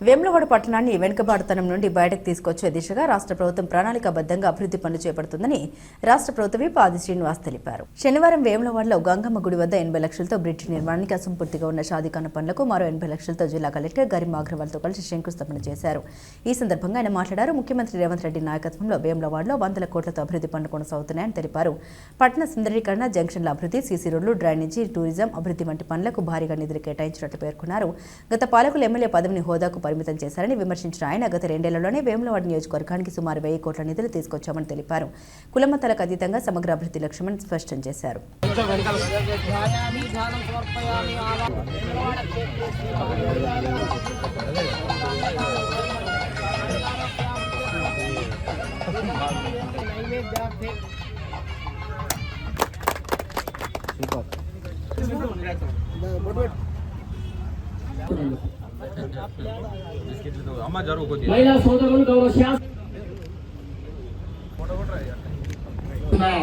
వేములవాడ పట్టణాన్ని వెనుకబాటుతనం నుండి బయటకు తీసుకొచ్చే దిశగా రాష్ట్ర ప్రభుత్వం ప్రణాళికాబద్ధంగా అభివృద్ధి పనులు చేపడుతుందని రాష్ట్ర ప్రభుత్వ విప్ ఆది శ్రీనివాస్ తెలిపారు. శనివారం వేములవాడలో గంగమ్మ గుడి వద్ద 80 లక్షలతో బ్రిడ్జి నిర్మాణానికి అసంపూర్తిగా ఉన్న షాదీఖానా పనులకు మరో 80 లక్షలతో జిల్లా కలెక్టర్ గరిమా అగ్రవాల్తో కలిసి శంకుస్థాపన చేశారు. ఈ సందర్భంగా ఆయన మాట్లాడారు. ముఖ్యమంత్రి రేవంత్ రెడ్డి నాయకత్వంలో వేములవాడలో 100 కోట్లతో అభివృద్ధి పనులు కొనసాగుతున్నాయని తెలిపారు. పట్టణ సుందరీకరణ, జంక్షన్ల అభివృద్ధి, సీసీ రోడ్లు, డ్రైనేజీ, టూరిజం అభివృద్ధి వంటి పనులకు భారీగా నిధులు కేటాయించినట్లు పేర్కొన్నారు. గత పాలకులు ఎమ్మెల్యే పదవిని హోదాకు పరిమితం చేశారని విమర్శించిన ఆయన గత 2 ఏళ్లలోనే వేములవాడ నియోజకవర్గానికి సుమారు 1000 కోట్ల నిధులు తీసుకొచ్చామని తెలిపారు. కులమతాలకు అతీతంగా సమగ్ర అభివృద్ధి లక్ష్యమని స్పష్టం చేశారు.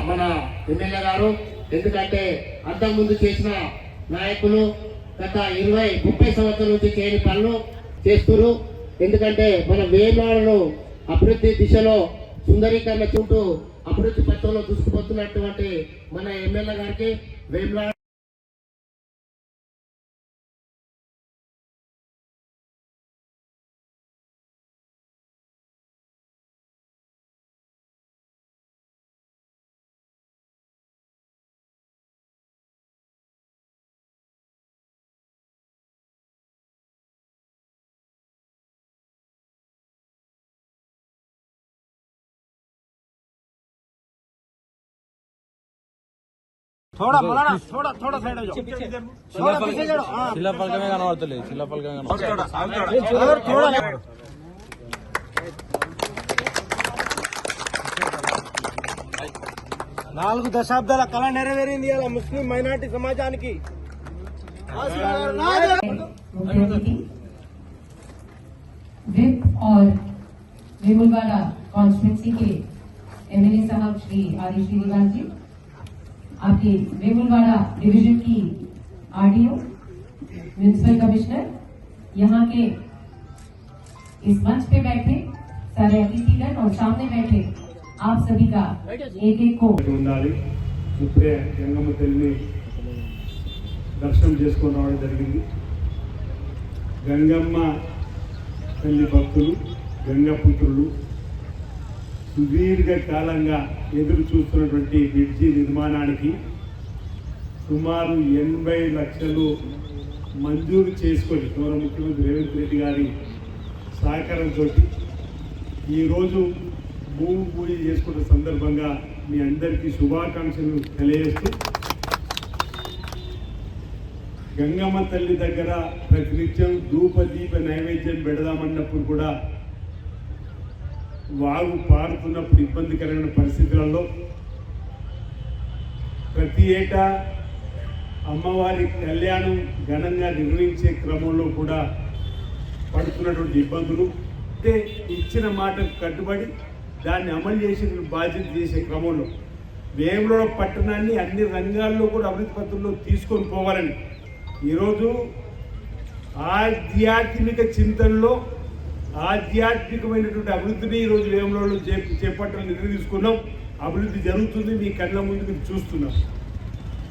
మన ఎమ్మెల్యే గారు ఎందుకంటే అంతకుముందు చేసిన నాయకులు గత 20-30 సంవత్సరాల నుంచి చేయని పనులు చేస్తున్నారు. ఎందుకంటే మన వేములవాడను అభివృద్ధి దిశలో సుందరీకరణ చుట్టూ అభివృద్ధి పథంలో దూసుకుపోతున్నటువంటి మన ఎమ్మెల్యే గారికి వేములవాడ थोड़ा मौलाना थोड़ा साइड हो जाओ, थोड़ा पीछे जाओ। चिल्ला पलके में गाना वाला चिल्ला पलके में गाना थोड़ा 4 దశాబ్దాల కళ నెరవేరింది ఇలా ముస్లిం మైనారిటీ సమాజానికి. विप और वेमुलवाड़ा कॉन्स्टिट्यूंसी के एमएलए साहब श्री आदि श्रीनिवास जी, आपके वेमुलवाड़ा डिवीजन की आरडीओ, म्युनिसिपल कमिश्नर, यहाँ के इस मंच पे बैठे सारे अतिथिगण और सामने बैठे आप सभी का एक को ఇప్పుడే గంగమ్మ తల్లిని దర్శనం చేసుకొని రావడం జరిగింది. గంగమ్మ తల్లి భక్తులు, గంగపుత్రులు సుదీర్ఘ కాలంగా ఎదురు చూస్తున్నటువంటి బ్రిడ్జి నిర్మాణానికి సుమారు 80 లక్షలు మంజూరు చేసుకొని గౌరవ ముఖ్యమంత్రి రేవంత్ రెడ్డి గారి సహకారంతో ఈరోజు భూమి పూజ చేసుకున్న సందర్భంగా మీ అందరికీ శుభాకాంక్షలు తెలియజేస్తూ, గంగమ్మ తల్లి దగ్గర ప్రతినిత్యం ధూప దీప నైవేద్యం పెడదామన్నప్పుడు కూడా వాగు పారుతున్నప్పుడు ఇబ్బందికరమైన పరిస్థితులలో ప్రతి ఏటా అమ్మవారి కళ్యాణం ఘనంగా నిర్వహించే క్రమంలో కూడా పడుతున్నటువంటి ఇబ్బందులు అంటే ఇచ్చిన మాటకు కట్టుబడి దాన్ని అమలు చేసిన బాధ్యత చేసే క్రమంలో వేములవాడ పట్టణాన్ని అన్ని రంగాల్లో కూడా అభివృద్ధి పత్రంలో తీసుకొని పోవాలని ఈరోజు ఆధ్యాత్మిక చింతనలో ఆధ్యాత్మికమైనటువంటి అభివృద్ధిని ఈరోజు వేములవాడలో చేపట్టాలని నిర్ణయం తీసుకున్నాం. అభివృద్ధి జరుగుతుంది, మీ కళ్ళ ముందు మీరు చూస్తున్నాం.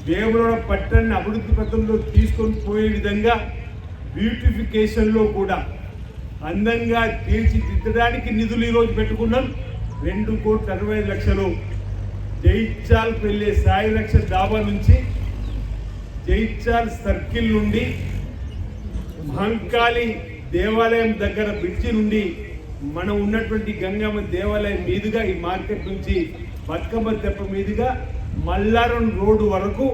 వేములవాడ పట్టణాన్ని అభివృద్ధి పత్రంలో తీసుకొని పోయే విధంగా బ్యూటిఫికేషన్లో కూడా అందంగా తీర్చిదిద్దడానికి నిధులు ఈరోజు పెట్టుకున్నాం. 2,60,00,000 జైత్యాలకు వెళ్ళే సాయి రక్ష డాబా నుంచి, జైత్యాల్ సర్కిల్ నుండి, మహంకాళి దేవాలయం దగ్గర బ్రిడ్జి నుండి మనం ఉన్నటువంటి గంగమ్మ దేవాలయం మీదుగా ఈ మార్కెట్ నుంచి బతుకమ్మ తెప్ప మీదుగా మల్లారం రోడ్డు వరకు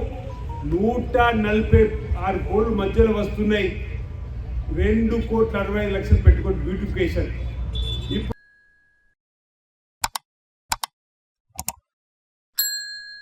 146 కోట్ల మధ్యలో వస్తున్నాయి. 2,60,00,000 పెట్టుకొని బ్యూటిఫికేషన్.